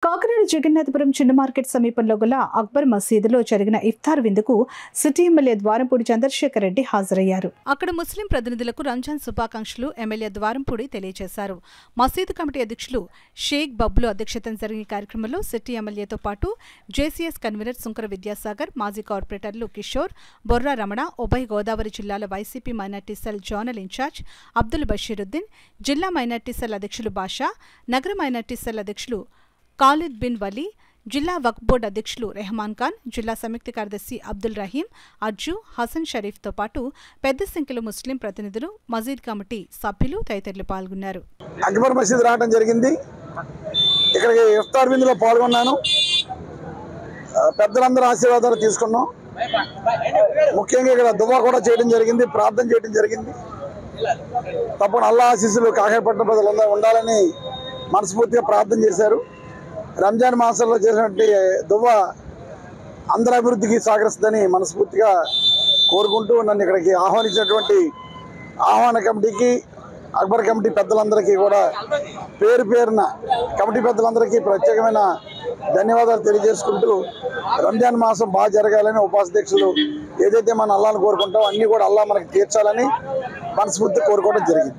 కాకినాడ జగన్నాథపురం చిన్న మార్కెట్ సమీపంలో గల అక్బర్ మసీదులో జరిగిన ఇఫ్తార్ విందుకు సిటీ ఎమ్మెల్యే ద్వారంపూడి చంద్రశేఖర్ రెడ్డి హాజరయ్యారు. అక్కడ ముస్లిం ప్రతినిధులకు రంజాన్ శుభాకాంక్షలు ఎమ్మెల్యే ద్వారంపూడి తెలియజేశారు. మసీదు కమిటీ అధ్యక్షులు షేక్ బబ్లు అధ్యక్షతన జరిగిన కార్యక్రమంలో సిటీ ఎమ్మెల్యేతో పాటు జేసీఎస్ కన్వీనర్ సుంకర విద్యాసాగర్, మాజీ కార్పొరేటర్లు కిషోర్, బొర్రా రమణ, ఉభయ గోదావరి జిల్లాల YCP minority cell zonal incharge Abdul Basheeruddin, జిల్లా మైనార్టీ సెల్ అధ్యక్షులు బాషా, నగర మైనార్టీ సెల్ అధ్యక్షులు ఖాలిద్ బిన్ వలీ, జిల్లా వక్ఫ్ బోర్డు అధ్యక్షులు రెహమాన్ ఖాన్, జిల్లా సంయుక్త కార్యదర్శి అబ్దుల్ రహీం, అజ్జు, హసన్ షరీఫ్తో పాటు పెద్ద సంఖ్యలో ముస్లిం ప్రతినిధులు, మసీద్ కమిటీ సభ్యులు తదితరులు పాల్గొన్నారు. అక్బర్ మసీద్ రావడం జరిగింది. ఇక్కడికి ఇఫ్తార్ విందులో పాల్గొన్నాను. పెద్దలందరూ ఆశీర్వాదాలు తీసుకున్నాం. ముఖ్యంగా ఇక్కడ దువా కూడా చేయడం జరిగింది, ప్రార్థన చేయడం జరిగింది. తప్పకుండా అల్లాహ్ ఆశీస్సులు కాకినాడ ప్రజలందరూ ఉండాలని మనస్ఫూర్తిగా ప్రార్థన చేశారు. రంజాన్ మాసంలో చేసినటువంటి దువా అందరి అభివృద్ధికి సహకరిస్తుందని మనస్ఫూర్తిగా కోరుకుంటూ నన్ను ఇక్కడికి ఆహ్వానించినటువంటి ఆహ్వాన కమిటీకి, అక్బర్ కమిటీ పెద్దలందరికీ కూడా పేరు పేరున కమిటీ పెద్దలందరికీ ప్రత్యేకమైన ధన్యవాదాలు తెలియజేసుకుంటూ రంజాన్ మాసం బాగా జరగాలని ఉపాధ్యక్షులు ఏదైతే మన అల్లాహ్ని కోరుకుంటామో అన్నీ కూడా అల్లాహ్ మనకి తీర్చాలని మనస్ఫూర్తిగా కోరుకోవడం జరిగింది.